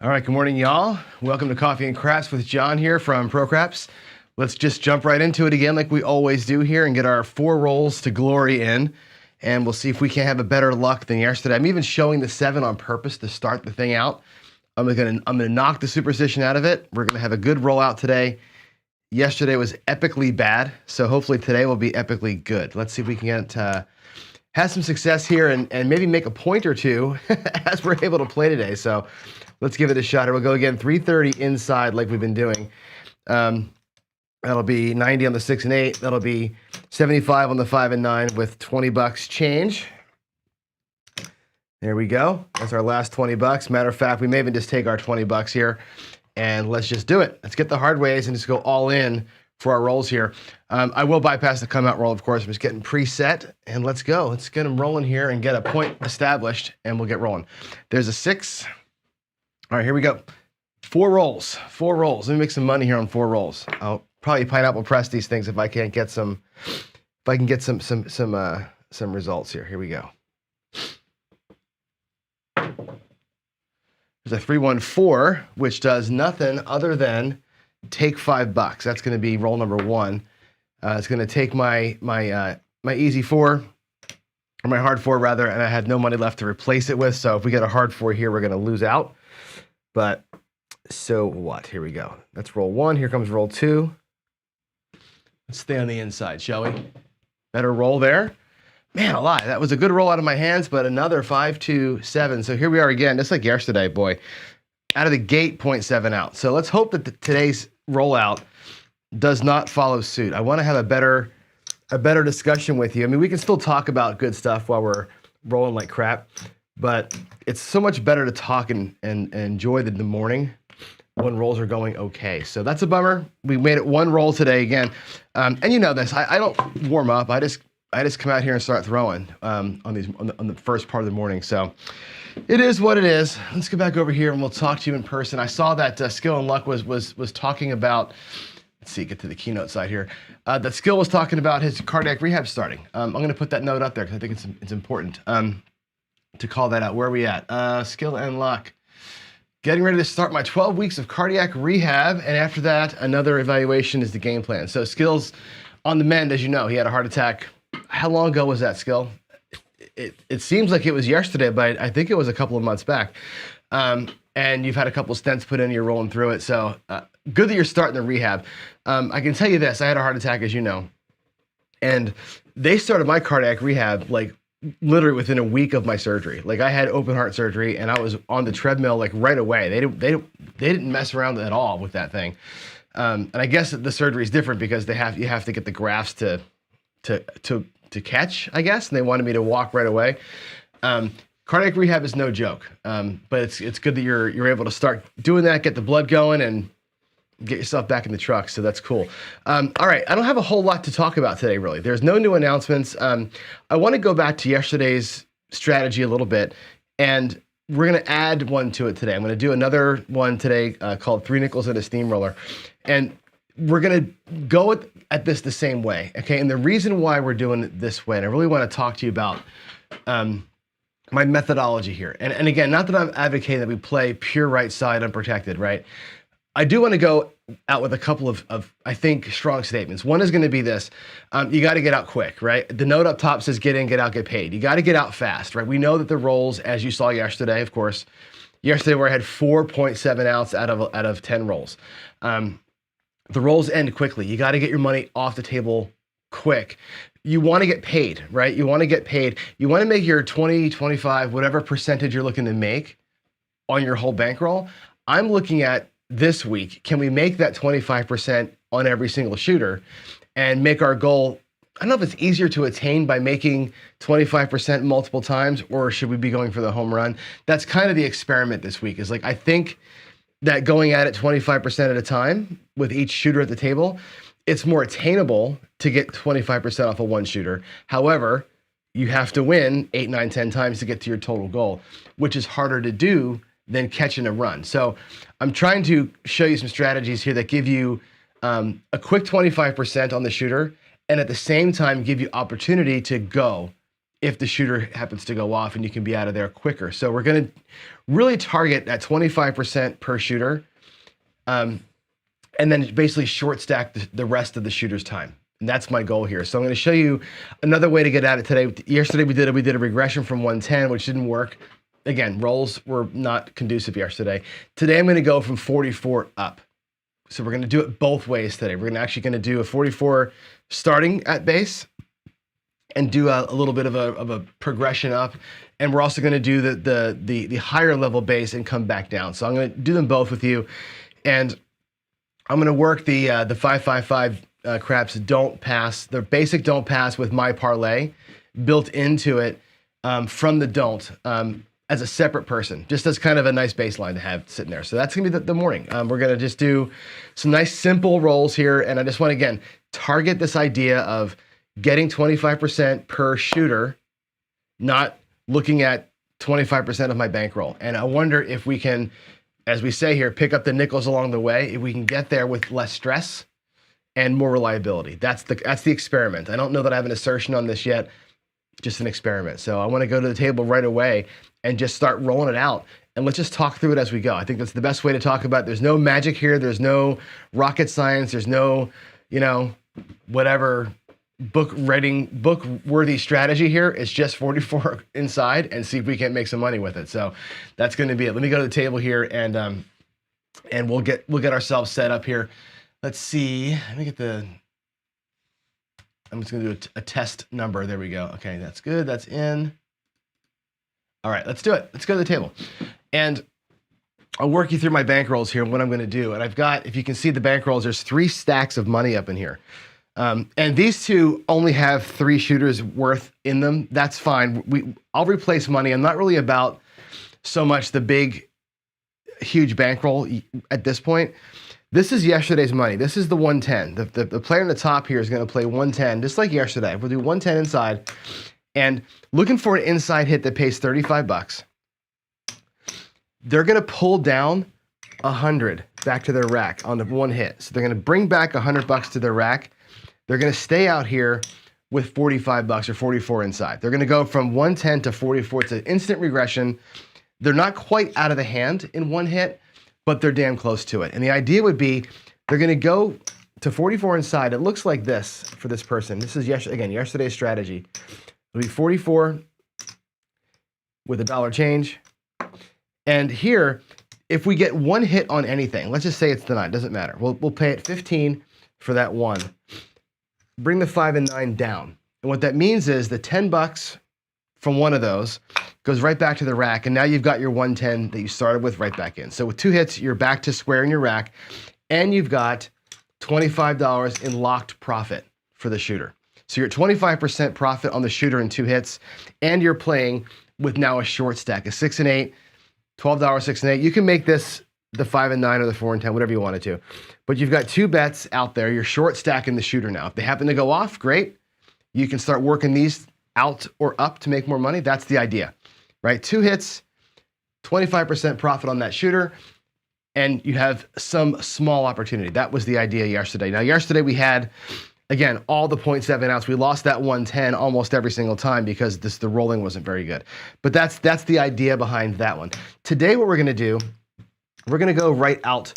All right, good morning, y'all. Welcome to Coffee and Craps with John here from Pro Craps. Let's just jump right into it again like we always do here and get our 4 rolls to glory in, and we'll see if we can have a better luck than yesterday. I'm even showing the 7 on purpose to start the thing out. I'm gonna knock the superstition out of it. We're gonna have a good rollout today. Yesterday was epically bad, so hopefully today will be epically good. Let's see if we can get have some success here and maybe make a point or two as we're able to play today. So let's give it a shot. We'll go again 330 inside like we've been doing. That'll be 90 on the 6 and 8. That'll be 75 on the 5 and 9 with 20 bucks change. There we go. That's our last 20 bucks. Matter of fact, we may even just take our 20 bucks here and let's just do it. Let's get the hard ways and just go all in for our rolls here. I will bypass the come out roll, of course. I'm just getting preset and let's go. Let's get them rolling here and get a point established and we'll get rolling. There's a 6. All right, here we go. 4 rolls. 4 rolls. Let me make some money here on 4 rolls. I'll probably pineapple press these things if I can't get some. If I can get some results here. Here we go. There's a 314, which does nothing other than take 5 bucks. That's going to be roll number 1. It's going to take my easy 4. Or my hard 4 rather, and I had no money left to replace it with. So if we get a hard 4 here, we're going to lose out. But so what? Here we go. That's roll 1. Here comes roll 2. Let's stay on the inside, shall we? Better roll there. Man, a lot. That was a good roll out of my hands, but another 5, 2, 7. So here we are again, just like yesterday, boy. Out of the gate, 0.7 out. So let's hope that today's rollout does not follow suit. I want to have a better discussion with you. I mean, we can still talk about good stuff while we're rolling like crap, but it's so much better to talk and enjoy the morning when rolls are going okay. So that's a bummer. We made it 1 roll today again. And you know this, I don't warm up. I just come out here and start throwing on the first part of the morning. So it is what it is. Let's go back over here and we'll talk to you in person. I saw that Skill and Luck was talking about, let's see, get to the keynote side here. That Skill was talking about his cardiac rehab starting. I'm going to put that note up there because I think it's important to call that out. Where are we at? Skill and Luck. Getting ready to start my 12 weeks of cardiac rehab, and after that, another evaluation is the game plan. So Skill's on the mend, as you know. He had a heart attack. How long ago was that, Skill? It seems like it was yesterday, but I think it was a couple of months back. And you've had a couple of stents put in, you're rolling through it. So good that you're starting the rehab. I can tell you this, I had a heart attack, as you know, and they started my cardiac rehab like literally within a week of my surgery. Like I had open heart surgery and I was on the treadmill like right away. They didn't mess around at all with that thing. And I guess the surgery is different because you have to get the grafts to catch, I guess. And they wanted me to walk right away. Cardiac rehab is no joke. But it's good that you're able to start doing that, get the blood going and get yourself back in the truck, so that's cool. All right, I don't have a whole lot to talk about today, really. There's no new announcements. I want to go back to yesterday's strategy a little bit, and we're going to add one to it today. I'm going to do another one today called 3 Nickles and a Steamroller, and we're going to go at this the same way, okay? And the reason why we're doing it this way, and I really want to talk to you about my methodology here. And again, not that I'm advocating that we play pure right side unprotected, right? I do want to go out with a couple of I think, strong statements. One is going to be this. You got to get out quick, right? The note up top says get in, get out, get paid. You got to get out fast, right? We know that the rolls, as you saw yesterday, of course, yesterday where I had 4.7 outs out of 10 rolls. The rolls end quickly. You got to get your money off the table quick. You want to get paid, right? You want to get paid. You want to make your 20, 25, whatever percentage you're looking to make on your whole bankroll. I'm looking at this week, can we make that 25% on every single shooter and make our goal? I don't know if it's easier to attain by making 25% multiple times, or should we be going for the home run? That's kind of the experiment this week, is like, I think that going at it 25% at a time with each shooter at the table, it's more attainable to get 25% off of one shooter. However, you have to win 8, 9, 10 times to get to your total goal, which is harder to do than catching a run. So I'm trying to show you some strategies here that give you a quick 25% on the shooter, and at the same time give you opportunity to go if the shooter happens to go off and you can be out of there quicker. So we're going to really target at 25% per shooter, and then basically short stack the rest of the shooter's time. And that's my goal here. So I'm going to show you another way to get at it today. Yesterday we did a regression from 110, which didn't work. Again, rolls were not conducive yesterday. Today I'm going to go from 44 up. So we're going to do it both ways today. We're actually going to do a 44 starting at base and do a little bit of a progression up. And we're also going to do the higher level base and come back down. So I'm going to do them both with you. And I'm going to work the 555 craps don't pass, the basic don't pass with my parlay built into it from the don't as a separate person, just as kind of a nice baseline to have sitting there. So that's going to be the morning. We're going to just do some nice simple rolls here. And I just want to, again, target this idea of getting 25% per shooter, not looking at 25% of my bankroll. And I wonder if we can, as we say here, pick up the nickels along the way, if we can get there with less stress and more reliability. That's the experiment. I don't know that I have an assertion on this yet, just an experiment. So I want to go to the table right away and just start rolling it out. And let's just talk through it as we go. I think that's the best way to talk about it. There's no magic here. There's no rocket science. There's no, whatever book-worthy strategy here. It's just 44 inside and see if we can't make some money with it. So that's going to be it. Let me go to the table here and we'll get ourselves set up here. Let's see. Let me get I'm just going to do a test number. There we go. Okay, that's good. That's in. All right, let's do it. Let's go to the table. And I'll work you through my bankrolls here and what I'm going to do. And I've got, if you can see the bankrolls, there's 3 stacks of money up in here. And these two only have 3 shooters worth in them. That's fine. I'll replace money. I'm not really about so much the big, huge bankroll at this point. This is yesterday's money. This is the 110. The player on the top here is going to play 110, just like yesterday. We'll do 110 inside. And looking for an inside hit that pays 35 bucks. They're going to pull down 100 back to their rack on the one hit. So they're going to bring back 100 bucks to their rack. They're going to stay out here with 45 bucks or 44 inside. They're going to go from 110 to 44. It's an instant regression. They're not quite out of the hand in one hit, but they're damn close to it. And the idea would be they're going to go to 44 inside. It looks like this for this person. This is, yesterday's strategy. It'll be 44 with $1 change. And here, if we get one hit on anything, let's just say it's the 9, doesn't matter. We'll pay it 15 for that one. Bring the 5 and 9 down. And what that means is the 10 bucks from one of those goes right back to the rack. And now you've got your 110 that you started with right back in. So with 2 hits, you're back to square in your rack. And you've got $25 in locked profit for the shooter. So you're at 25% profit on the shooter in 2 hits. And you're playing with now a short stack, a 6 and 8, $12, 6 and 8. You can make this the 5 and 9 or the 4 and 10, whatever you wanted to. But you've got 2 bets out there. You're short stacking the shooter now. If they happen to go off, great. You can start working these out or up to make more money. That's the idea, right? 2 hits, 25% profit on that shooter, and you have some small opportunity. That was the idea yesterday. Now, yesterday we had, again, all the 0.7 ounce. We lost that 110 almost every single time because the rolling wasn't very good. But that's the idea behind that one. Today, what we're going to do, we're going to go right out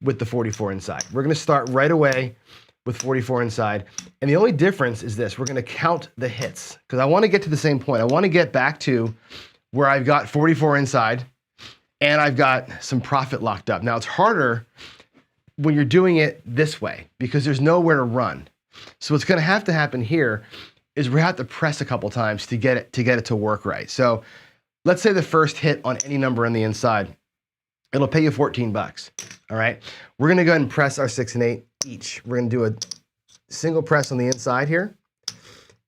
with the 44 inside. We're going to start right away with 44 inside. And the only difference is this. We're going to count the hits because I want to get to the same point. I want to get back to where I've got 44 inside and I've got some profit locked up. Now, it's harder when you're doing it this way because there's nowhere to run. So what's going to have to happen here is we have to press a couple times to get it to work right. So let's say the first hit on any number on the inside, it'll pay you 14 bucks. All right. We're going to go ahead and press our 6 and 8 each. We're going to do a single press on the inside here,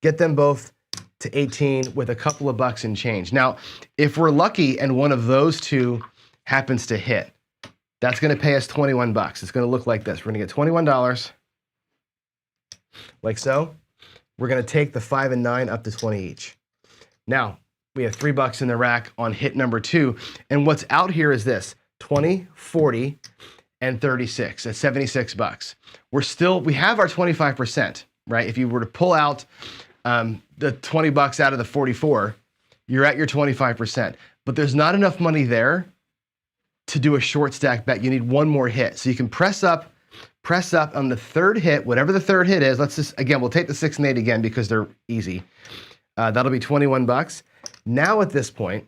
get them both to 18 with a couple of bucks in change. Now, if we're lucky and one of those two happens to hit, that's going to pay us 21 bucks. It's going to look like this. We're going to get $21 like so. We're going to take the 5 and 9 up to 20 each. Now, we have 3 bucks in the rack on hit number 2. And what's out here is this, 20, 40, and 36. That's 76 bucks. We have our 25%, right? If you were to pull out the 20 bucks out of the 44, you're at your 25%. But there's not enough money there to do a short stack bet. You need one more hit. So you can press up on the third hit, whatever the third hit is. Let's just, again, we'll take the 6 and 8 again because they're easy. That'll be 21 bucks. Now at this point,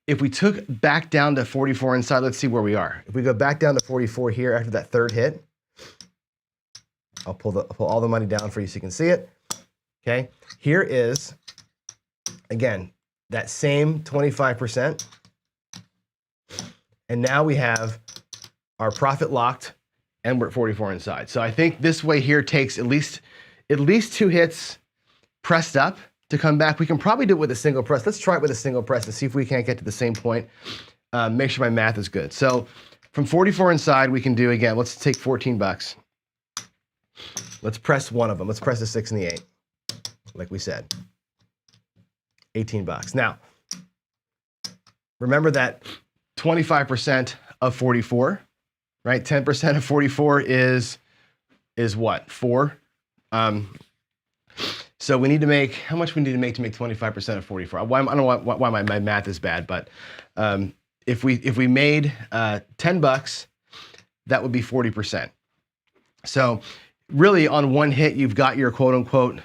if we took back down to 44 inside, let's see where we are. If we go back down to 44 here after that third hit, I'll pull all the money down for you so you can see it. Okay, here is, again, that same 25%. And now we have our profit locked and we're at 44 inside. So I think this way here takes at least 2 hits pressed up to come back. We can probably do it with a single press. Let's try it with a single press and see if we can't get to the same point. Make sure my math is good. So from 44 inside, we can do, again, let's take 14 bucks. Let's press one of them. Let's press the 6 and the 8, like we said. 18 bucks. Now, remember that 25% of 44, right? 10% of 44 is what? 4. So we need to make, how much we need to make 25% of 44? I don't know why my math is bad, but if we made 10 bucks, that would be 40%. So really on one hit, you've got your quote unquote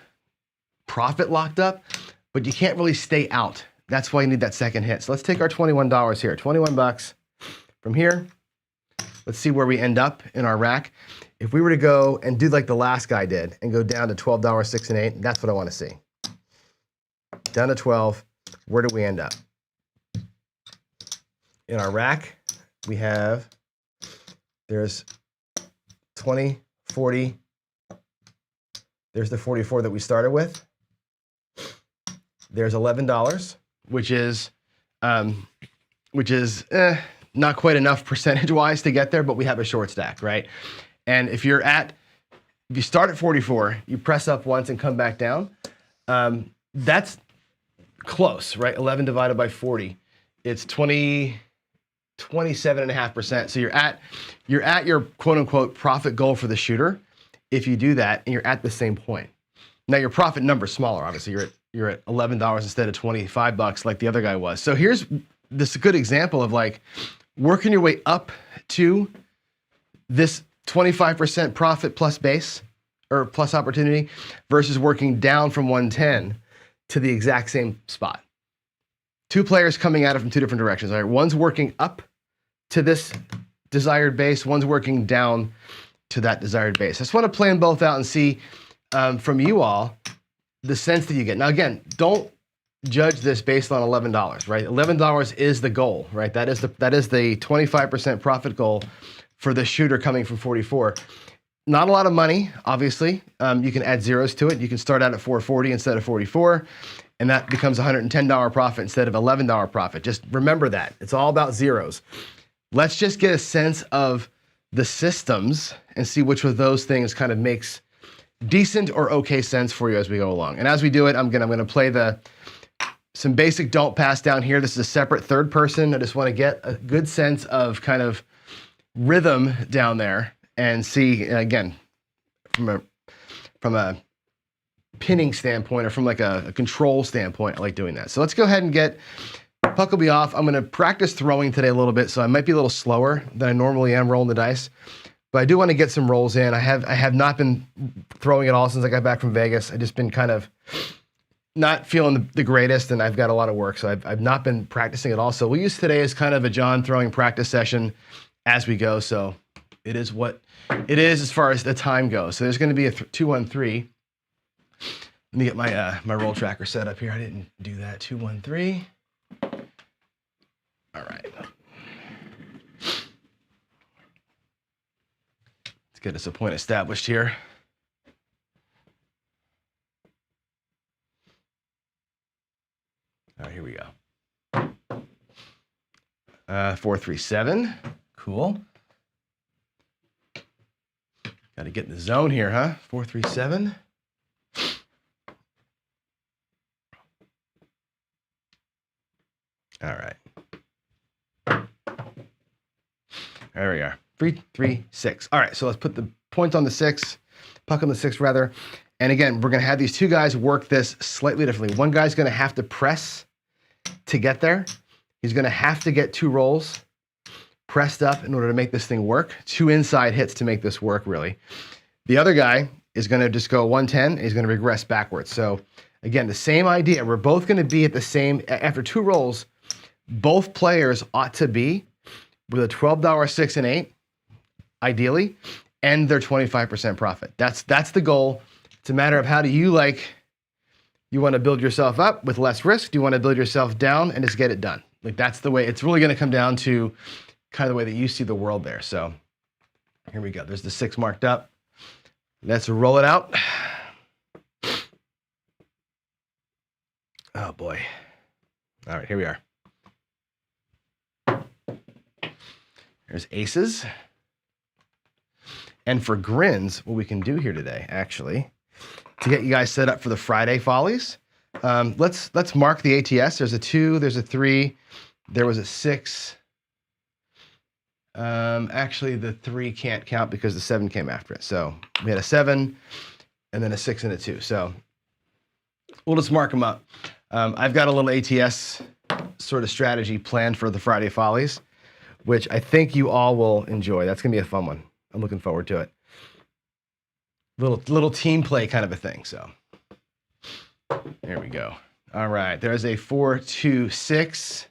profit locked up, but you can't really stay out. That's why you need that second hit. So let's take our $21 here, 21 bucks from here. Let's see where we end up in our rack. If we were to go and do like the last guy did and go down to $12, 6 and 8, that's what I want to see. Down to 12, where do we end up? In our rack, we have, there's 20, 40, there's the 44 that we started with. There's $11, which is not quite enough percentage-wise to get there, but we have a short stack, right? And if you start at 44, you press up once and come back down, that's close, right? 11 divided by 40, it's 27.5%. So you're at your quote-unquote profit goal for the shooter if you do that, and you're at the same point. Now your profit number is smaller, obviously. You're at $11 instead of 25 bucks like the other guy was. So here's this good example of like working your way up to this 25% profit plus base or plus opportunity versus working down from 110 to the exact same spot. Two players coming at it from two different directions. All right, one's working up to this desired base, one's working down to that desired base. I just want to plan both out and see from you all the sense that you get. Now again, don't judge this based on $11, right? $11 is the goal, right? That is the 25% profit goal for the shooter coming from 44. Not a lot of money, obviously. You can add zeros to it. You can start out at 440 instead of 44, and that becomes $110 profit instead of $11 profit. Just remember that. It's all about zeros. Let's just get a sense of the systems and see which of those things kind of makes decent or okay sense for you as we go along. And as we do it, I'm gonna play some basic don't pass down here. This is a separate third person. I just want to get a good sense of kind of rhythm down there and see, again, from a pinning standpoint or from like a control standpoint, I like doing that. So let's go ahead and puck will be off. I'm going to practice throwing today a little bit, so I might be a little slower than I normally am rolling the dice. But I do want to get some rolls in. I have not been throwing at all since I got back from Vegas. I've just been kind of not feeling the greatest, and I've got a lot of work, so I've not been practicing at all. So we'll use today as kind of a John throwing practice session as we go. So it is what it is as far as the time goes. So there's going to be a 2-1-3. Let me get my my roll tracker set up here. I didn't do that. 2-1-3. All right. Let's get us a point established here. All right, here we go. 4-3-7. Cool. Got to get in the zone here, huh? 4-3-7. All right. There we are. 3-3-6. All right, so let's put the point on the 6, puck on the 6 rather, And again, we're going to have these two guys work this slightly differently. One guy's going to have to press to get there. He's going to have to get 2 rolls pressed up in order to make this thing work. 2 inside hits to make this work, really. The other guy is going to just go 110. And he's going to regress backwards. So again, the same idea. We're both going to be at the same, after 2 rolls, both players ought to be with a $12 6 and 8, ideally, and their 25% profit. That's the goal. It's a matter of how do you you want to build yourself up with less risk? Do you want to build yourself down and just get it done? Like, that's the way. It's really going to come down to kind of the way that you see the world there. So here we go. There's the 6 marked up. Let's roll it out. Oh boy. All right, here we are. There's aces. And for grins, what we can do here today, actually, to get you guys set up for the Friday follies, let's mark the ATS. There's a 2, there's a 3, there was a 6. Actually, the 3 can't count because the 7 came after it. So we had a 7, and then a 6 and a 2. So we'll just mark them up. I've got a little ATS sort of strategy planned for the Friday follies, which I think you all will enjoy. That's going to be a fun one. I'm looking forward to it. Little team play kind of a thing. So there we go. All right, there's a 4, 2, 6.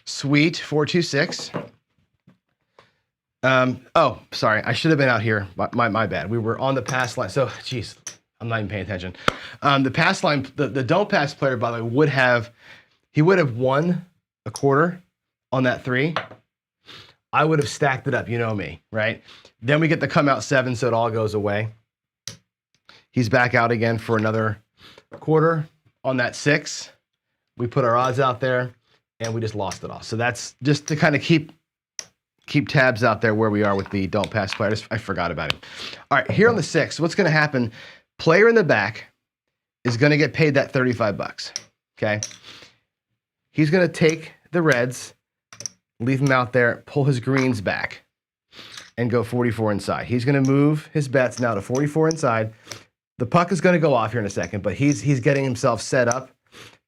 Sweet, 4, 2, 6. Oh, sorry, I should have been out here. My bad. We were on the pass line. So, geez, I'm not even paying attention. The pass line, the don't pass player, by the way, would have won a quarter on that 3. I would have stacked it up, you know me, right? Then we get the come out 7, so it all goes away. He's back out again for another quarter on that 6. We put our odds out there, and we just lost it all. So that's just to kind of keep tabs out there where we are with the don't pass players. I forgot about it. All right, here on the 6, what's going to happen? Player in the back is going to get paid that $35, okay? He's going to take the reds, leave them out there, pull his greens back, and go 44 inside. He's going to move his bets now to 44 inside. The puck is going to go off here in a second, but he's getting himself set up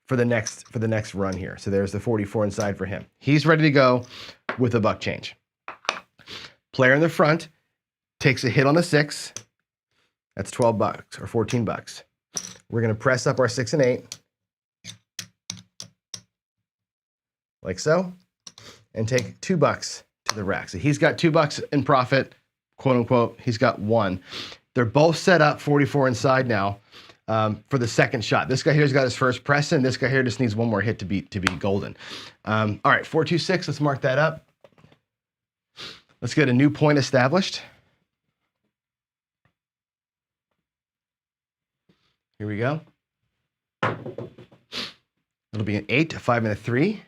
for the next run here. So there's the 44 inside for him. He's ready to go with a buck change. Player in the front takes a hit on the 6. That's $12 or $14. We're going to press up our 6 and 8 like so, and take $2 to the rack. So he's got $2 in profit, quote unquote. He's got 1. They're both set up 44 inside now for the second shot. This guy here's got his first press in. This guy here just needs one more hit to be golden. All right, 4, 2, 6. Let's mark that up. Let's get a new point established. Here we go. It'll be an 8, a 5, and a 3.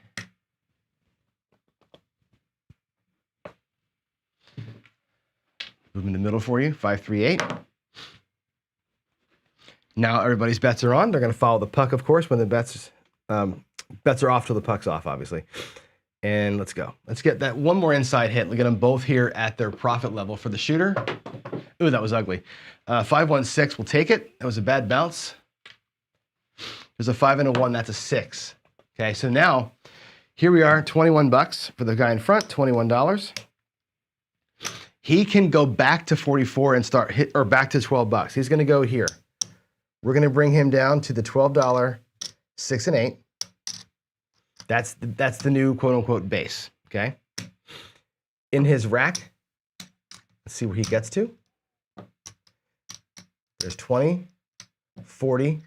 Move in the middle for you, 5, 3, 8. Now everybody's bets are on. They're going to follow the puck, of course, when the bets are off till the puck's off, obviously. And let's go. Let's get that one more inside hit. Look at them both here at their profit level for the shooter. Ooh, that was ugly. 5, 1, 6. We'll take it. That was a bad bounce. There's a 5 and a 1. That's a 6. Okay, so now here we are, $21 for the guy in front, $21. He can go back to 44 and start hit, or back to $12. He's going to go here. We're going to bring him down to the $12 6 and 8. That's the new quote unquote base. Okay. In his rack, let's see where he gets to. There's 20, 40,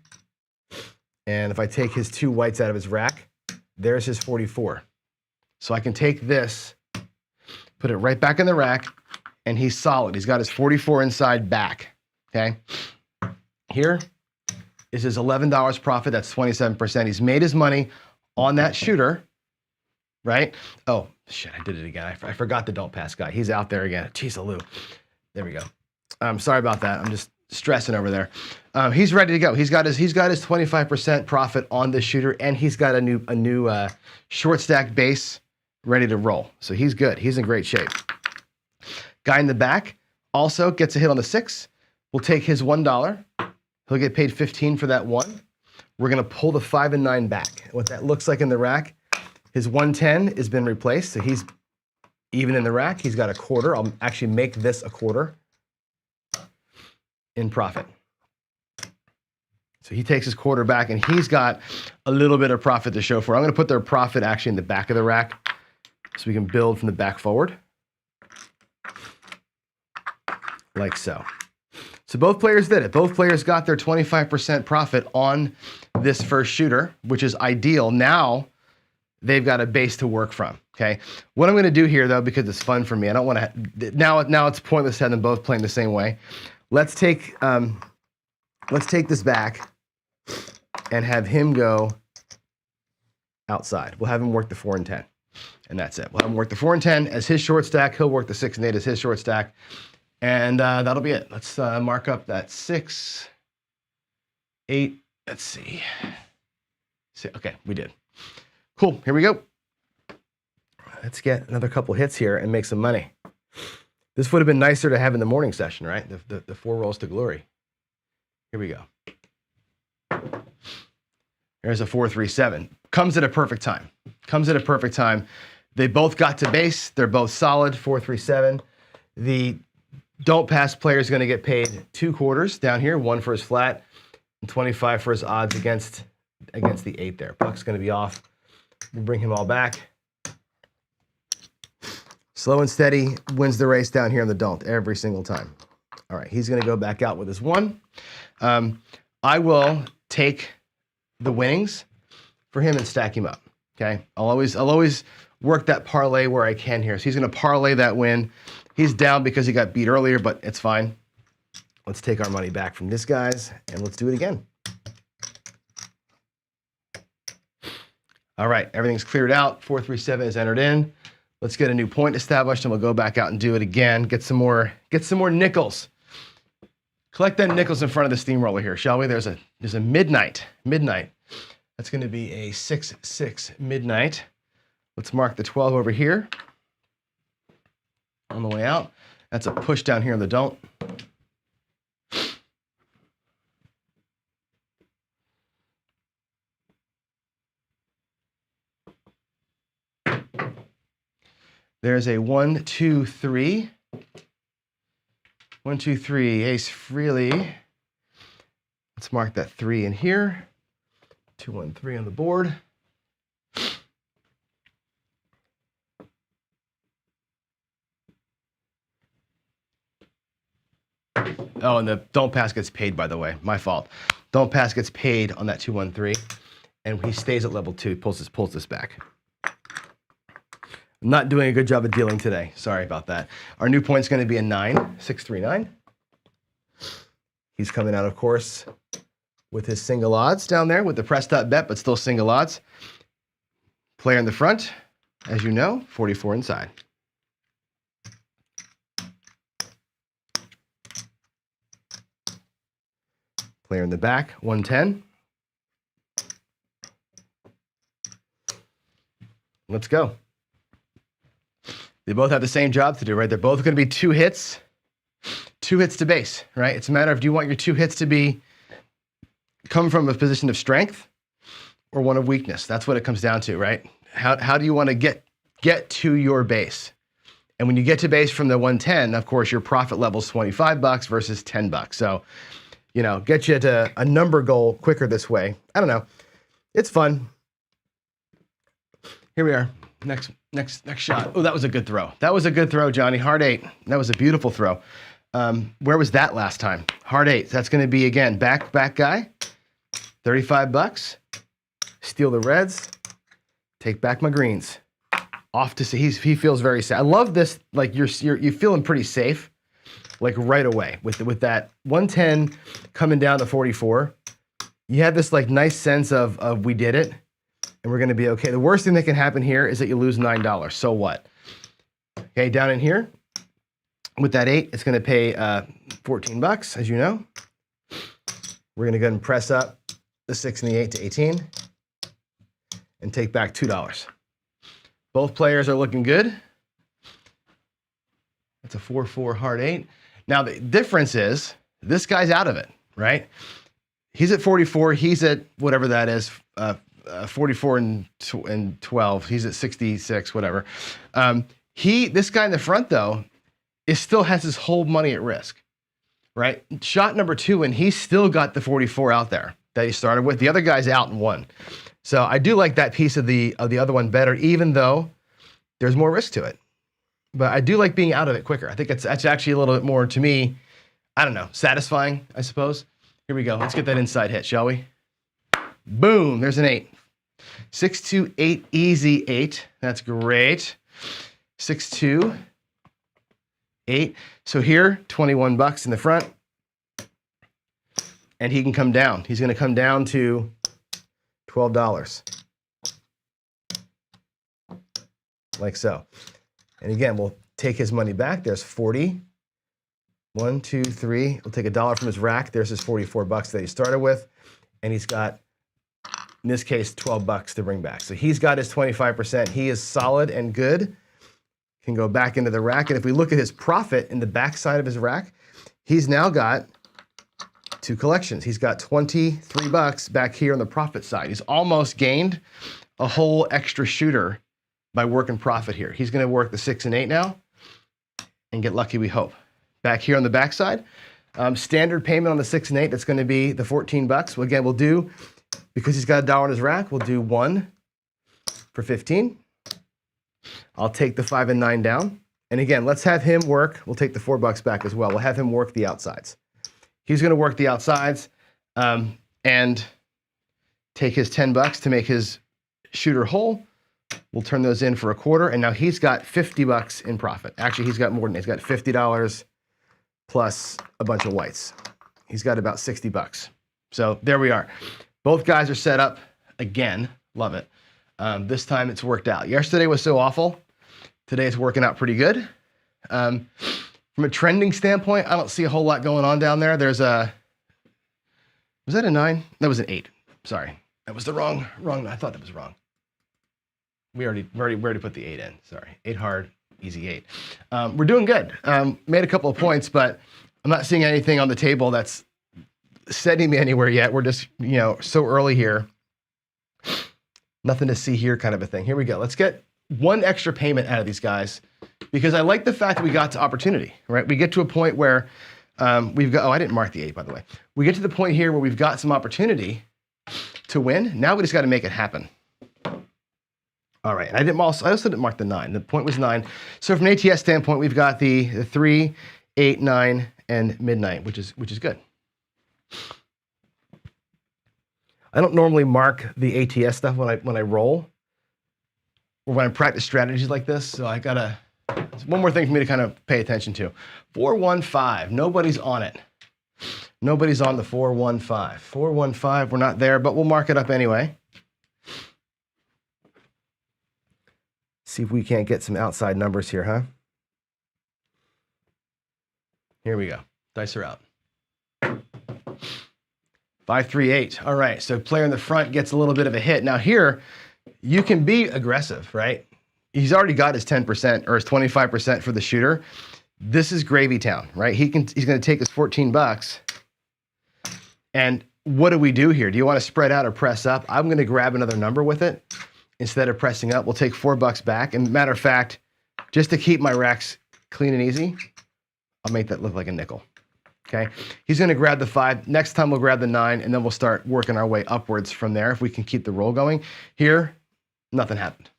and if I take his 2 whites out of his rack, there's his 44. So I can take this, put it right back in the rack, and he's solid. He's got his 44 inside back, okay? Here is his $11 profit. That's 27%. He's made his money on that shooter, right? Oh, shit, I did it again. I forgot the don't pass guy. He's out there again. Jeez, Lou. There we go. Sorry about that. I'm just stressing over there. He's ready to go. He's got his 25% profit on the shooter, and he's got a new short stack base ready to roll. So he's good. He's in great shape. Guy in the back also gets a hit on the 6. We'll take his $1. He'll get paid 15 for that one. We're gonna pull the 5 and 9 back. What that looks like in the rack, his 110 has been replaced, so he's even in the rack. He's got a quarter. I'll actually make this a quarter in profit. So he takes his quarter back, and he's got a little bit of profit to show for. I'm gonna put their profit actually in the back of the rack so we can build from the back forward, like so. So both players did it. Both players got their 25% profit on this first shooter, which is ideal. Now they've got a base to work from, okay? What I'm gonna do here though, because it's fun for me, I don't wanna, now it's pointless to have them both playing the same way. Let's take this back and have him go outside. We'll have him work the 4 and 10, and that's it. We'll have him work the 4 and 10 as his short stack. He'll work the 6 and 8 as his short stack. And that'll be it. Let's mark up that 6, 8, let's see. Okay, we did. Cool, here we go. Let's get another couple hits here and make some money. This would have been nicer to have in the morning session, right? The 4 rolls to glory. Here we go. There's a 4-3-7. Comes at a perfect time. Comes at a perfect time. They both got to base. They're both solid, 4-3-7. The don't pass player is going to get paid 2 quarters down here, 1 for his flat and 25 for his odds against the 8 there. Puck's going to be off. We'll bring him all back. Slow and steady wins the race down here on the don't every single time. All right, he's going to go back out with his 1. I will take the winnings for him and stack him up. Okay, I'll always work that parlay where I can here. So he's going to parlay that win. He's down because he got beat earlier, but it's fine. Let's take our money back from this guys and let's do it again. All right, everything's cleared out. 4-3-7 is entered in. Let's get a new point established and we'll go back out and do it again. Get some more nickels. Collect that nickels in front of the steamroller here, shall we? There's a midnight. That's going to be a 6-6 midnight. Let's mark the 12 over here on the way out. That's a push down here on the don't. There's a 1, 2, 3. 1, 2, 3, ace freely. Let's mark that 3 in here. 2, 1, 3 on the board. Oh, and the don't pass gets paid, by the way. My fault. Don't pass gets paid on that 2, 1, 3. And he stays at level 2, pulls this back. I'm not doing a good job of dealing today. Sorry about that. Our new point's going to be a 9, 6, 3, 9. He's coming out, of course, with his single odds down there with the pressed up bet, but still single odds. Player in the front, as you know, 44 inside. Player in the back, 110. Let's go. They both have the same job to do, right? They're both going to be 2 hits to base, right? It's a matter of, do you want your 2 hits to come from a position of strength or one of weakness? That's what it comes down to, right? How do you want to get to your base? And when you get to base from the 110, of course, your profit level is $25 versus $10. So, you know, get you to a number goal quicker this way. I don't know. It's fun. Here we are. Next shot. Oh, that was a good throw. That was a good throw, Johnny. Hard 8. That was a beautiful throw. Where was that last time? Hard 8. That's going to be, again, back guy. $35. Steal the reds. Take back my greens. Off to see. He feels very safe. I love this. Like you're feeling pretty safe, like right away with that 110 coming down to 44. You have this like nice sense of we did it. And we're going to be okay. The worst thing that can happen here is that you lose $9. So what? Okay, down in here with that 8, it's going to pay $14, as you know. We're going to go ahead and press up the 6 and the 8 to 18 and take back $2. Both players are looking good. That's a 4-4 hard 8. Now the difference is this guy's out of it, right? He's at 44. He's at whatever that is, 44 and 12. He's at 66, whatever. This guy in the front though, still has his whole money at risk, right? Shot number 2, and he's still got the 44 out there that he started with. The other guy's out and won. So I do like that piece of the other one better, even though there's more risk to it. But I do like being out of it quicker. I think that's actually a little bit more, to me, I don't know, satisfying, I suppose. Here we go. Let's get that inside hit, shall we? Boom, there's an 8. 6, 2, 8, easy 8. That's great. 6, 2, 8. So here, 21 bucks in the front. And he can come down. He's going to come down to $12. Like so. And again, we'll take his money back. There's 40. 1, 2, 3. We'll take $1 from his rack. There's his 44 bucks that he started with. And he's got, in this case, 12 bucks to bring back. So he's got his 25%. He is solid and good. Can go back into the rack. And if we look at his profit in the back side of his rack, he's now got 2 collections. He's got 23 bucks back here on the profit side. He's almost gained a whole extra shooter by working profit here. He's going to work the 6 and 8 now and get lucky, we hope. Back here on the back side, standard payment on the 6 and 8, that's going to be the 14 bucks. Well, again, we'll do, because he's got $1 in his rack, we'll do 1 for 15. I'll take the 5 and 9 down. And again, let's have him work. We'll take the 4 bucks back as well. We'll have him work the outsides. He's going to work the outsides and take his 10 bucks to make his shooter whole. We'll turn those in for a quarter. And now he's got 50 bucks in profit. Actually, he's got more than that. He's got $50 plus a bunch of whites. He's got about 60 bucks. So there we are. Both guys are set up again. Love it. This time it's worked out. Yesterday was so awful. Today it's working out pretty good. From a trending standpoint, I don't see a whole lot going on down there. There's a, was that a 9? That was an 8. Sorry. That was the wrong, I thought that was wrong. We already put the 8 in. Sorry. 8 hard, easy 8. We're doing good. Made a couple of points, but I'm not seeing anything on the table that's setting me anywhere yet. We're just, so early here. Nothing to see here kind of a thing. Here we go. Let's get one extra payment out of these guys because I like the fact that we got to opportunity, right? We get to a point where we've got, I didn't mark the 8, by the way. We get to the point here where we've got some opportunity to win. Now we just got to make it happen. All right. I also didn't mark the 9. The point was 9. So from an ATS standpoint, we've got the 3, 8, 9, and midnight, which is good. I don't normally mark the ATS stuff when I roll or when I practice strategies like this. So I gotta, it's one more thing for me to kind of pay attention to. 415, nobody's on it. Nobody's on the 415. 415, we're not there, but we'll mark it up anyway. See if we can't get some outside numbers here, huh? Here we go. Dice are out. 5, 3, 8. All right, so player in the front gets a little bit of a hit. Now here, you can be aggressive, right? He's already got his 10% or his 25% for the shooter. This is gravy town, right? He's going to take his 14 bucks. And what do we do here? Do you want to spread out or press up? I'm going to grab another number with it. Instead of pressing up, we'll take 4 bucks back. And matter of fact, just to keep my racks clean and easy, I'll make that look like a nickel. Okay, he's going to grab the 5. Next time we'll grab the 9, and then we'll start working our way upwards from there if we can keep the roll going. Here, nothing happened.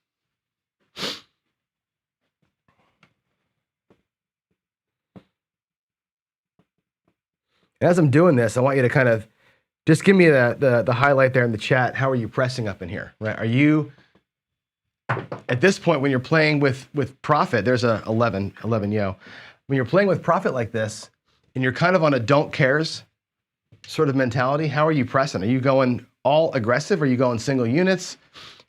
As I'm doing this, I want you to kind of just give me the highlight there in the chat. How are you pressing up in here? Right? Are you at this point when you're playing with profit? There's a 11 yo. When you're playing with profit like this, and you're kind of on a don't cares sort of mentality, how are you pressing? Are you going all aggressive? Are you going single units?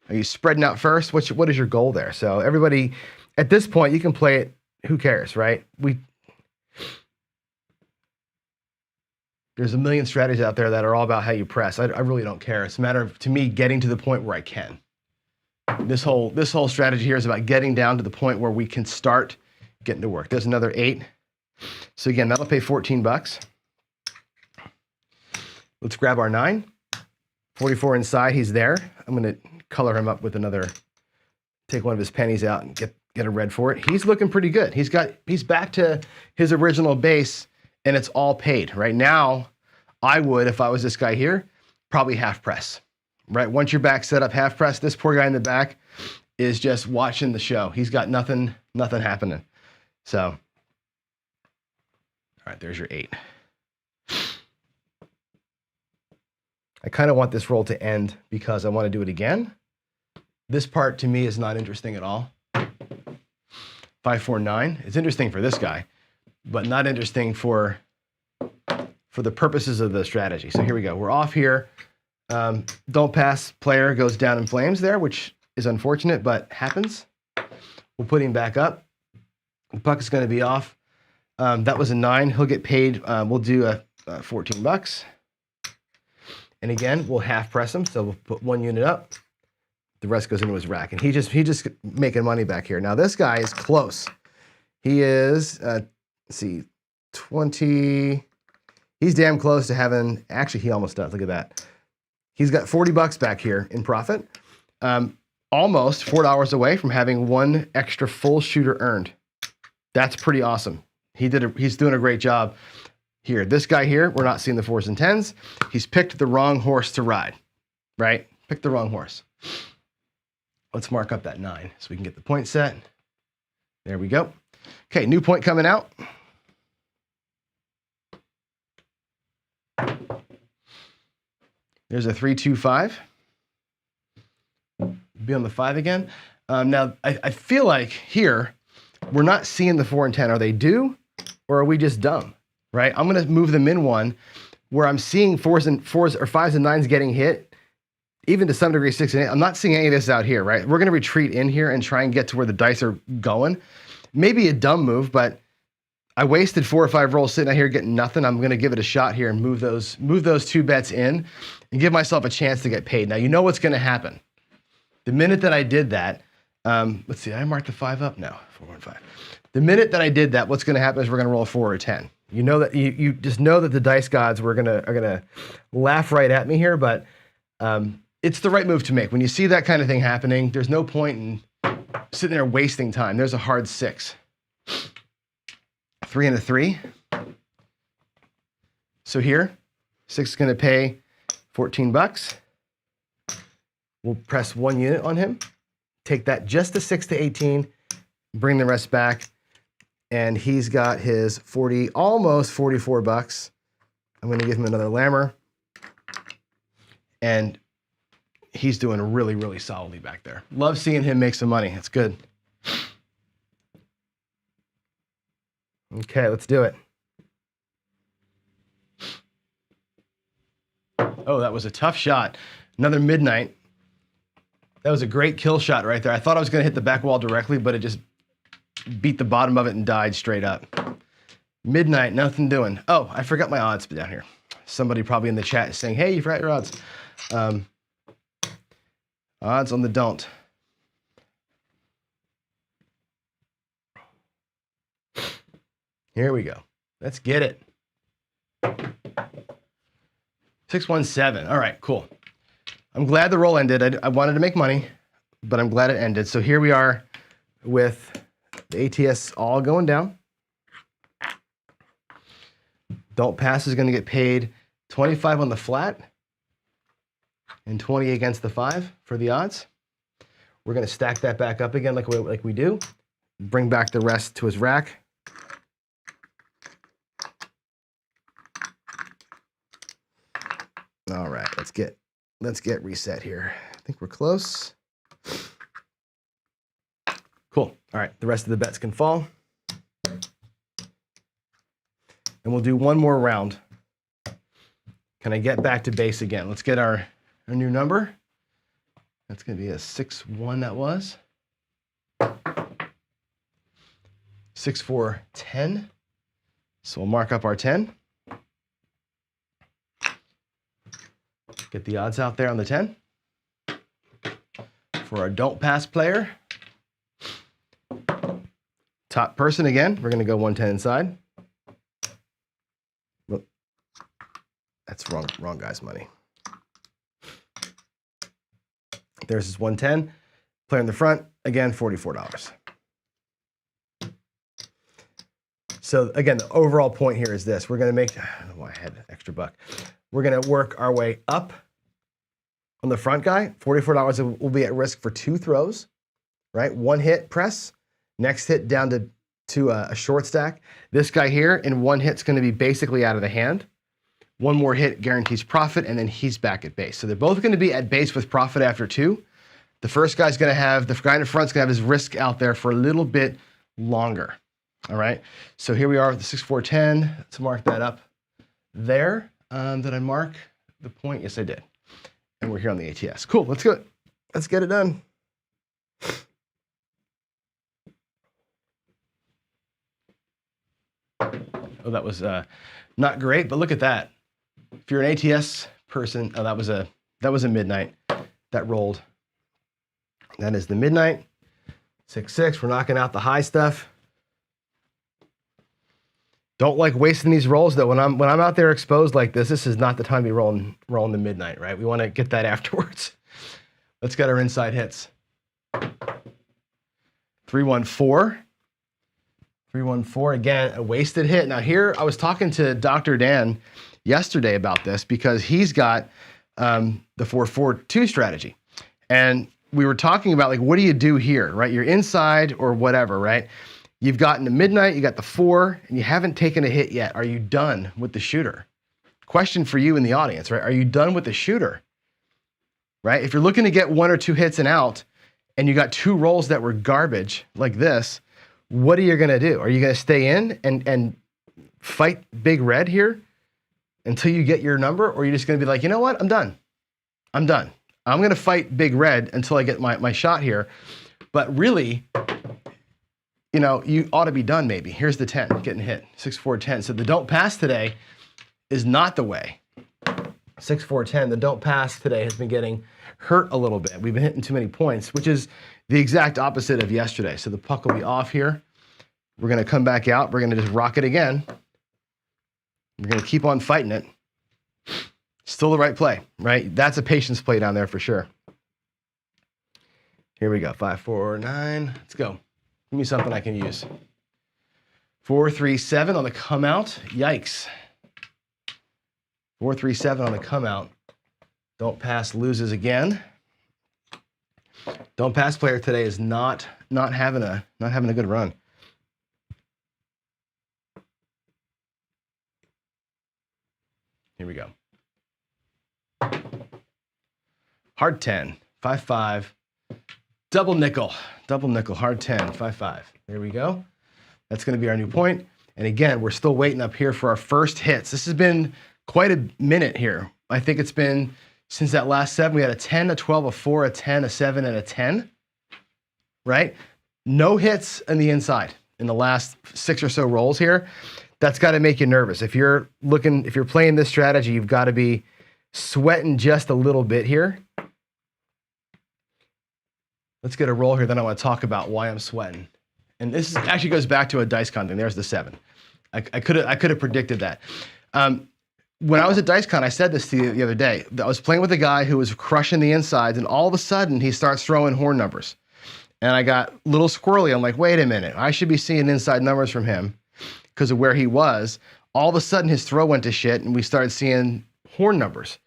Are you spreading out first? What is your goal there? So everybody, at this point, you can play it, who cares, right? There's a million strategies out there that are all about how you press. I really don't care. It's a matter of, to me, getting to the point where I can. This whole strategy here is about getting down to the point where we can start getting to work. There's another 8. So again, that'll pay 14 bucks. Let's grab our 9. 44 inside, he's there. I'm gonna color him up with another, take one of his pennies out and get a red for it. He's looking pretty good. He's back to his original base and it's all paid. Right now, I would, if I was this guy here, probably half press, right? Once your back set up half press, this poor guy in the back is just watching the show. He's got nothing happening. So, all right, there's your 8. I kind of want this roll to end because I want to do it again. This part to me is not interesting at all. 5, 4, 9. It's interesting for this guy, but not interesting for the purposes of the strategy. So here we go. We're off here. Don't pass player goes down in flames there, which is unfortunate, but happens. We'll put him back up. The puck is going to be off. That was a 9. He'll get paid. We'll do a $14. And again, we'll half press him. So we'll put 1 unit up. The rest goes into his rack. And he just making money back here. Now this guy is close. He is, let's see, 20. He's damn close to having, actually he almost does, look at that. He's got $40 back here in profit. Almost $4 away from having 1 extra full shooter earned. That's pretty awesome. He's doing a great job here. This guy here, we're not seeing the 4s and 10s. He's picked the wrong horse to ride, right? Picked the wrong horse. Let's mark up that 9 so we can get the point set. There we go. Okay, new point coming out. There's a 3, 2, 5. Be on the 5 again. Now, I feel like here, we're not seeing the 4 and 10. Are they due or are we just dumb, right? I'm going to move them in one where I'm seeing 4s or 5s and 9s getting hit, even to some degree 6 and 8. I'm not seeing any of this out here, right? We're going to retreat in here and try and get to where the dice are going. Maybe a dumb move, but I wasted 4 or 5 rolls sitting out here getting nothing. I'm going to give it a shot here and move those 2 bets in and give myself a chance to get paid. Now, you know what's going to happen. The minute that I did that, let's see, I marked the 5 up? No, 4, 1, 5. The minute that I did that, what's going to happen is we're going to roll a 4 or 10. You know that you just know that the dice gods are going to laugh right at me here, but it's the right move to make. When you see that kind of thing happening, there's no point in sitting there wasting time. There's a hard 6. 3 and a 3. So here, 6 is going to pay $14. We'll press 1 unit on him. Take that just to 6 to 18. Bring the rest back. And he's got his almost $44. I'm going to give him another lammer. And he's doing really, really solidly back there. Love seeing him make some money. It's good. Okay, let's do it. Oh, that was a tough shot. Another midnight. That was a great kill shot right there. I thought I was going to hit the back wall directly, but it just beat the bottom of it and died straight up. Midnight, nothing doing. Oh, I forgot my odds down here. Somebody probably in the chat is saying, hey, you forgot your odds. Odds on the don't. Here we go. Let's get it. 617. All right, cool. I'm glad the roll ended. I wanted to make money, but I'm glad it ended. So here we are with the ATS all going down. Don't pass is going to get paid 25 on the flat and 20 against the 5 for the odds. We're going to stack that back up again like we do. Bring back the rest to his rack. All right, let's get reset here. I think we're close. Cool. All right, the rest of the bets can fall. And we'll do one more round. Can I get back to base again? Let's get our new number. That's going to be a 6-1 that was. 6, 4, 10. So we'll mark up our 10. Get the odds out there on the 10. For our don't pass player. Top person again, we're going to go 110 inside. That's wrong guy's money. There's his 110. Player in the front, again, $44. So again, the overall point here is this. We're going to make, I don't know why I had an extra buck. We're going to work our way up on the front guy. $44 will be at risk for 2 throws, right? 1 hit press, next hit down to a short stack. This guy here in 1 hit's going to be basically out of the hand. 1 more hit guarantees profit, and then he's back at base. So they're both going to be at base with profit after 2. The first guy's going to have, the guy in the front's going to have his risk out there for a little bit longer. All right. So here we are with the 6-4-10. Let's mark that up there. Did I mark the point? Yes, I did. And we're here on the ATS. Cool. Let's go. Let's get it done. Oh, that was not great, but look at that. If you're an ATS person, oh, that was a midnight that rolled. That is the midnight. 6-6. We're knocking out the high stuff. Don't like wasting these rolls though. When I'm out there exposed like this, this is not the time to be rolling the midnight, right? We want to get that afterwards. Let's get our inside hits. 3-1-4. 3-1-4, again, a wasted hit. Now here, I was talking to Dr. Dan yesterday about this because he's got the 4-4-2 strategy. And we were talking about like, what do you do here, right? You're inside or whatever, right? You've gotten the midnight, you got the 4, and you haven't taken a hit yet. Are you done with the shooter? Question for you in the audience, right? Are you done with the shooter? Right? If you're looking to get 1 or 2 hits and out, and you got 2 rolls that were garbage like this, what are you going to do? Are you going to stay in and fight big red here until you get your number? Or are you just going to be like, you know what? I'm done. I'm done. I'm going to fight big red until I get my shot here. But really, you know, you ought to be done maybe. Here's the 10, getting hit, 6-4-10. So the don't pass today is not the way. 6-4-10, the don't pass today has been getting hurt a little bit. We've been hitting too many points, which is the exact opposite of yesterday. So the puck will be off here. We're going to come back out. We're going to just rock it again. We're going to keep on fighting it. Still the right play, right? That's a patience play down there for sure. Here we go, 5-4-9. Let's go. Give me something I can use. 4-3-7 on the come out. Yikes. 4-3-7 on the come out. Don't pass loses again. Don't pass player today is not having a good run. Here we go. Hard 10, 5-5. Double nickel, hard 10, 5-5. There we go. That's going to be our new point. And again, we're still waiting up here for our first hits. This has been quite a minute here. I think it's been since that last 7. We had a 10, a 12, a 4, a 10, a 7, and a 10, right? No hits on the inside in the last 6 or so rolls here. That's got to make you nervous. If you're playing this strategy, you've got to be sweating just a little bit here. Let's get a roll here, then I want to talk about why I'm sweating. And this actually goes back to a DiceCon thing. There's the 7. I could have predicted that. When I was at DiceCon, I said this to you the other day. I was playing with a guy who was crushing the insides, and all of a sudden, he starts throwing horn numbers. And I got a little squirrely. I'm like, wait a minute. I should be seeing inside numbers from him because of where he was. All of a sudden, his throw went to shit, and we started seeing horn numbers.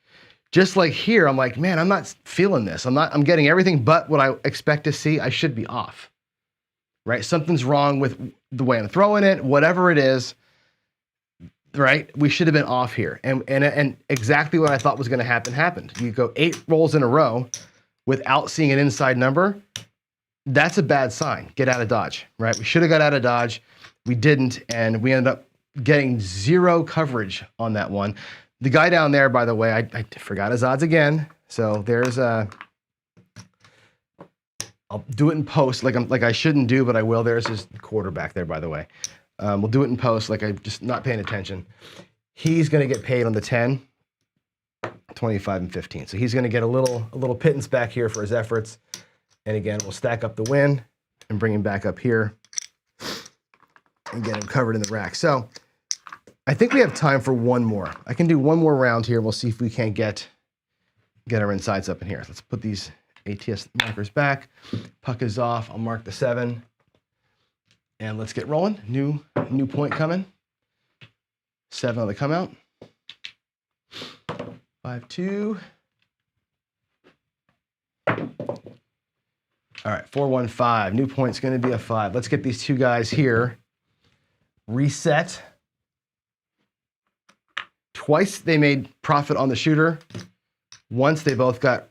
Just like here, I'm like, man, I'm not feeling this. I'm getting everything but what I expect to see. I should be off, right? Something's wrong with the way I'm throwing it, whatever it is, right? We should have been off here. And exactly what I thought was going to happen happened. You go 8 rolls in a row without seeing an inside number. That's a bad sign. Get out of Dodge, right? We should have got out of Dodge. We didn't, and we ended up getting 0 coverage on that one. The guy down there, by the way, I forgot his odds again. So there's I'll do it in post, like I shouldn't do, but I will. There's his quarterback there, by the way. We'll do it in post, like I'm just not paying attention. He's going to get paid on the 10, 25, and 15. So he's going to get a little pittance back here for his efforts. And again, we'll stack up the win and bring him back up here and get him covered in the rack. So I think we have time for one more. I can do one more round here. We'll see if we can't get our insides up in here. Let's put these ATS markers back. Puck is off. I'll mark the 7. And let's get rolling. New point coming. 7 on the come out. 5-2. All right, 4-1-5. New point's going to be a 5. Let's get these two guys here. Reset. Twice they made profit on the shooter. Once they both got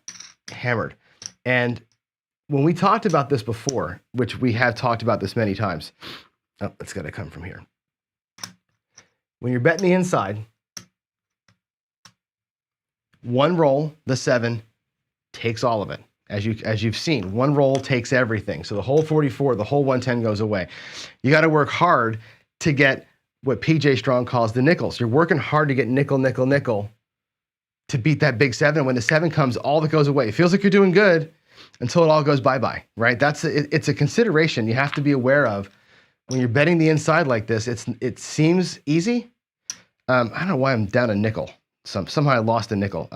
hammered. And when we talked about this before, which we have talked about this many times. Oh, it's got to come from here. When you're betting the inside, one roll, the 7, takes all of it. As you've seen, one roll takes everything. So the whole 44, the whole 110 goes away. You got to work hard to get what PJ Strong calls the nickels. You're working hard to get nickel, nickel, nickel to beat that big 7. When the 7 comes, all that goes away. It feels like you're doing good until it all goes bye-bye, right? It's a consideration you have to be aware of when you're betting the inside like this. It seems easy. I don't know why I'm down a nickel. Somehow I lost a nickel.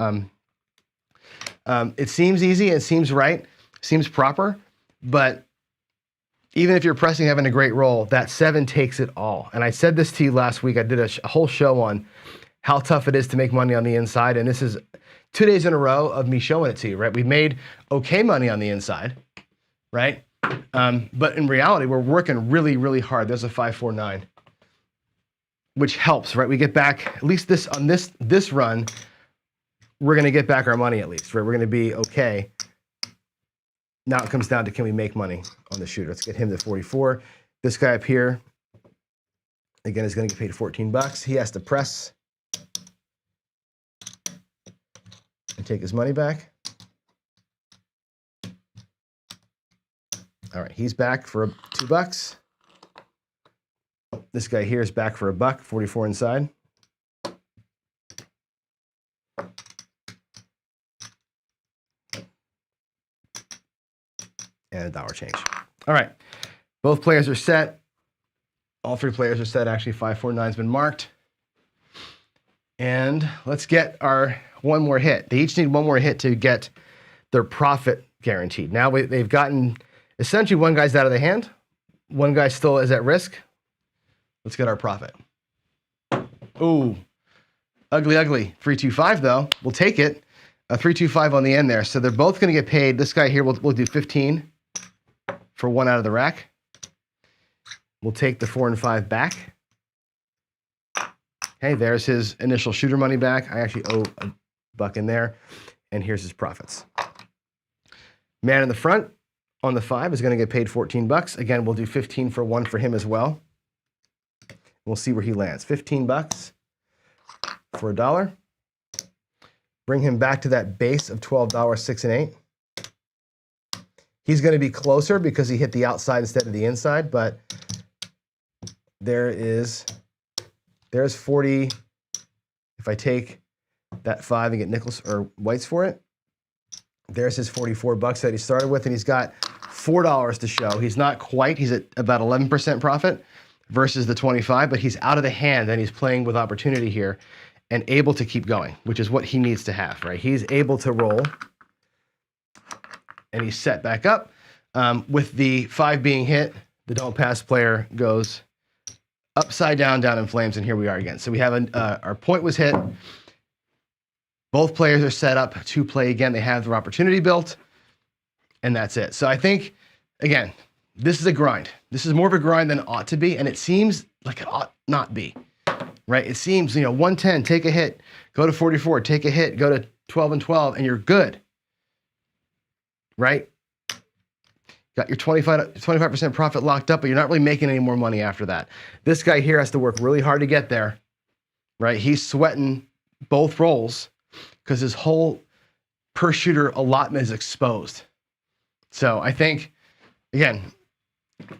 It seems easy, it seems right, seems proper, but even if you're pressing having a great roll, that 7 takes it all. And I said this to you last week. I did a whole show on how tough it is to make money on the inside, and this is 2 days in a row of me showing it to you, right? We made okay money on the inside, right? But in reality, we're working really, really hard. There's a 5-4-9, which helps, right? We get back, at least on this run, we're going to get back our money at least, right? We're going to be okay. Now it comes down to, can we make money on the shooter? Let's get him to 44. This guy up here, again, is going to get paid $14. He has to press and take his money back. All right, he's back for $2. This guy here is back for $1, 44 inside. And $1 change. All right, both players are set. All 3 players are set. Actually, 5-4-9's been marked. And let's get our one more hit. They each need one more hit to get their profit guaranteed. Now they've gotten, essentially one guy's out of the hand. One guy still is at risk. Let's get our profit. Ooh, ugly, ugly. 3-2-5 though. We'll take it. A 3-2-5 on the end there. So they're both going to get paid. This guy here will do 15 for 1 out of the rack. We'll take the 4 and 5 back. Okay, there's his initial shooter money back. I actually owe $1 in there. And here's his profits. Man in the front on the 5 is going to get paid $14. Again, we'll do 15 for 1 for him as well. We'll see where he lands. $15 for $1. Bring him back to that base of $12, 6 and 8. He's going to be closer because he hit the outside instead of the inside, but there's 40. If I take that 5 and get nickels or whites for it, there's his $44 that he started with, and he's got $4 to show. He's not quite, he's at about 11% profit versus the 25, but he's out of the hand and he's playing with opportunity here and able to keep going, which is what he needs to have, right? He's able to roll, and he's set back up. With the 5 being hit, the don't pass player goes upside down, down in flames, and here we are again. So we have our point was hit. Both players are set up to play again. They have their opportunity built, and that's it. So I think, again, this is a grind. This is more of a grind than it ought to be, and it seems like it ought not be. Right? It seems, 110, take a hit, go to 44, take a hit, go to 12 and 12, and you're good. Right? Got your 25% profit locked up, but you're not really making any more money after that. This guy here has to work really hard to get there. Right? He's sweating both rolls because his whole per shooter allotment is exposed. So I think, again,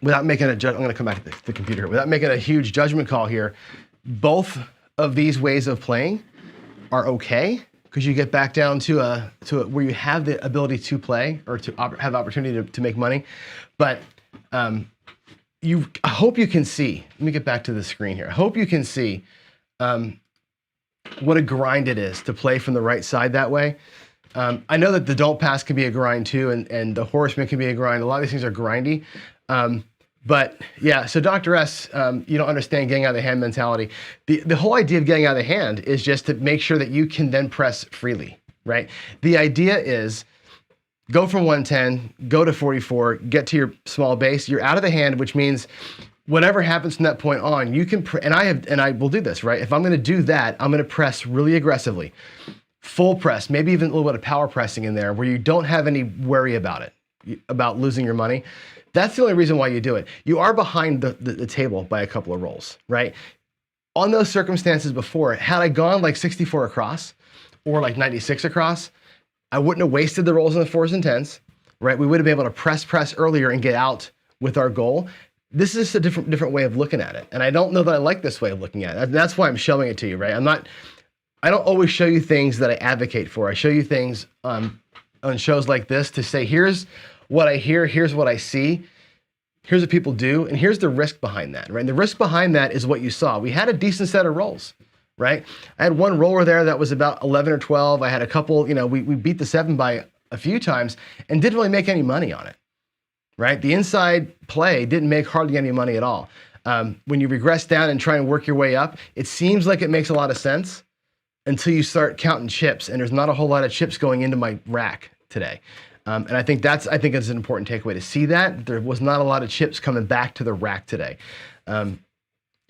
without making a I'm going to come back to the computer here. Without making a huge judgment call here, both of these ways of playing are okay because you get back down to where you have the ability to play or to have the opportunity to make money. But I hope you can see. Let me get back to the screen here. I hope you can see what a grind it is to play from the right side that way. I know that the don't pass can be a grind too, and the horseman can be a grind. A lot of these things are grindy. But yeah, so Dr. S, you don't understand getting out of the hand mentality. The whole idea of getting out of the hand is just to make sure that you can then press freely, right? The idea is go from 110, go to 44, get to your small base. You're out of the hand, which means whatever happens from that point on, you can, and I will do this, right? If I'm going to do that, I'm going to press really aggressively, full press, maybe even a little bit of power pressing in there where you don't have any worry about it, about losing your money. That's the only reason why you do it. You are behind the table by a couple of rolls, right? On those circumstances before, had I gone like 64 across or like 96 across, I wouldn't have wasted the rolls in the 4s and 10s, right? We would have been able to press earlier and get out with our goal. This is a different way of looking at it. And I don't know that I like this way of looking at it. That's why I'm showing it to you, right? I don't always show you things that I advocate for. I show you things on shows like this to say, here's what I hear, here's what I see, here's what people do, and here's the risk behind that, right? And the risk behind that is what you saw. We had a decent set of rolls, right? I had one roller there that was about 11 or 12. I had a couple, we beat the 7 by a few times and didn't really make any money on it, right? The inside play didn't make hardly any money at all. When you regress down and try and work your way up, it seems like it makes a lot of sense until you start counting chips, and there's not a whole lot of chips going into my rack today. And I think it's an important takeaway to see that there was not a lot of chips coming back to the rack today. And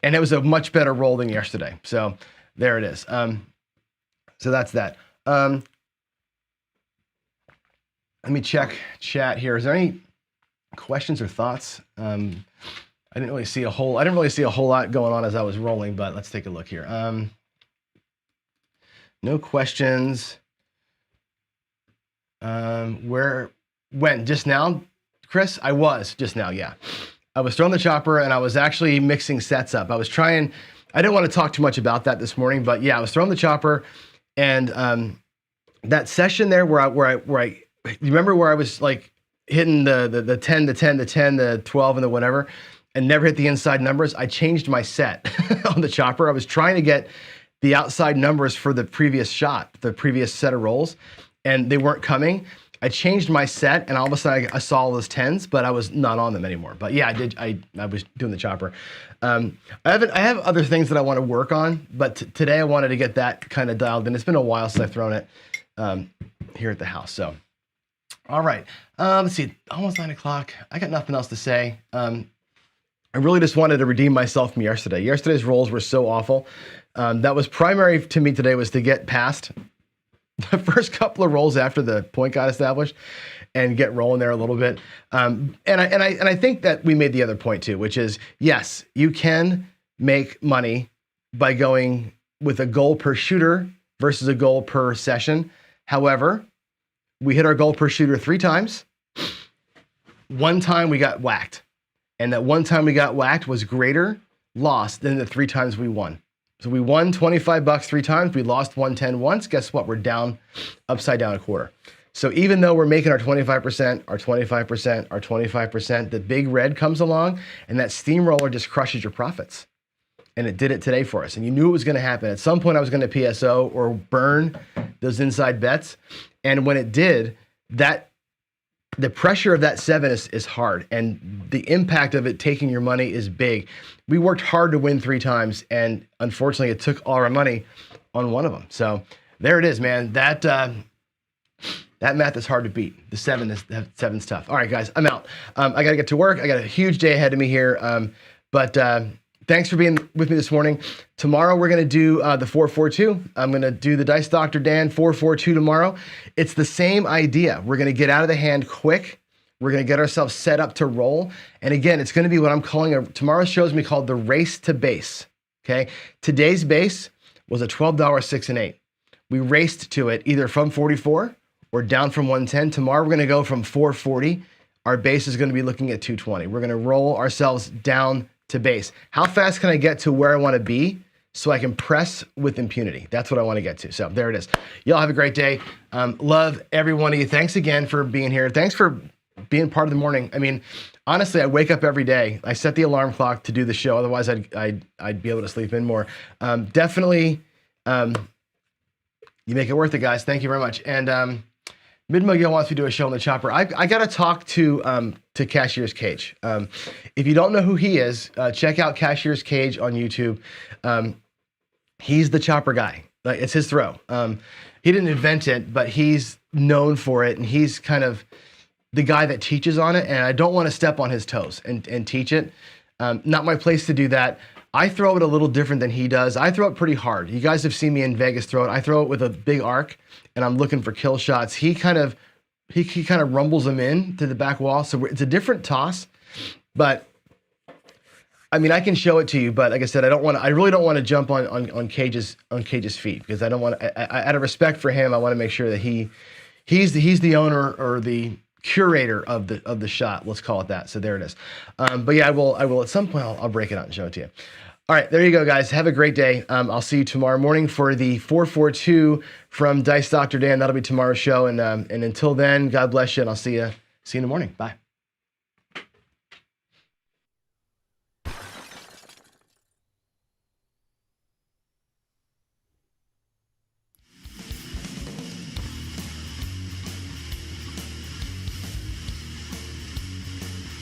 it was a much better roll than yesterday. So there it is. So that's that. Let me check chat here. Is there any questions or thoughts? I didn't really see a whole lot going on as I was rolling, but let's take a look here. No questions. When just now, Chris? I was just now, yeah. I was throwing the chopper and I was actually mixing sets up. I didn't want to talk too much about that this morning, but yeah, I was throwing the chopper and that session there where I you remember where I was like hitting the 10, the 10, the 10, the 12, and the whatever, and never hit the inside numbers. I changed my set on the chopper. I was trying to get the outside numbers for the previous shot, the previous set of rolls, and they weren't coming. I changed my set, and all of a sudden I saw all those 10s, but I was not on them anymore. But yeah, I was doing the chopper. I have other things that I want to work on, but today I wanted to get that kind of dialed in. It's been a while since I've thrown it here at the house. So, all right, let's see, almost 9 o'clock. I got nothing else to say. I really just wanted to redeem myself from yesterday. Yesterday's rolls were so awful. That was primary to me today, was to get past the first couple of rolls after the point got established and get rolling there a little bit. And I think that we made the other point too, which is, yes, you can make money by going with a goal per shooter versus a goal per session. However, we hit our goal per shooter 3 times. One time we got whacked. And that one time we got whacked was greater loss than the 3 times we won. So we won $25 3 times. We lost 110 once. Guess what? We're down, upside down a quarter. So even though we're making our 25%, our 25%, our 25%, the big red comes along and that steamroller just crushes your profits. And it did it today for us. And you knew it was going to happen. At some point I was going to PSO or burn those inside bets. And when it did, the pressure of that 7 is hard, and the impact of it taking your money is big. We worked hard to win 3 times, and unfortunately, it took all our money on one of them. So there it is, man. That math is hard to beat. The 7's tough. All right, guys, I'm out. I got to get to work. I got a huge day ahead of me here, but thanks for being with me this morning. Tomorrow, we're going to do the 442. I'm going to do the Dice Dr. Dan 442 tomorrow. It's the same idea. We're going to get out of the hand quick. We're going to get ourselves set up to roll. And again, it's going to be what I'm calling tomorrow's show is going to be called the race to base. Okay. Today's base was a $12 6 and 8. We raced to it either from 44 or down from 110. Tomorrow, we're going to go from 440. Our base is going to be looking at 220. We're going to roll ourselves down to base. How fast can I get to where I want to be so I can press with impunity? That's what I want to get to. So there it is. Y'all have a great day. Love every one of you. Thanks again for being here. Thanks for being part of the morning. I mean, honestly, I wake up every day. I set the alarm clock to do the show. Otherwise, I'd be able to sleep in more. Definitely, you make it worth it, guys. Thank you very much. And Mid-Miguel wants me to do a show on the chopper. I got to talk to Cashier's Cage. If you don't know who he is, check out Cashier's Cage on YouTube. He's the chopper guy. Like, it's his throw. He didn't invent it, but he's known for it, and he's kind of the guy that teaches on it. And I don't want to step on his toes and teach it. Not my place to do that. I throw it a little different than he does. I throw it pretty hard. You guys have seen me in Vegas throw it. I throw it with a big arc, and I'm looking for kill shots. He kind of rumbles them in to the back wall. So it's a different toss, but I mean, I can show it to you, but like I said, I really don't want to jump on Cage's feet, because I don't want to, out of respect for him, I want to make sure that he's the owner or the curator of the shot. Let's call it that. So there it is. But yeah, I will at some point, I'll break it out and show it to you. All right, there you go, guys. Have a great day. I'll see you tomorrow morning for the 442 from Dice Dr. Dan. That'll be tomorrow's show. And until then, God bless you, and I'll see you in the morning. Bye.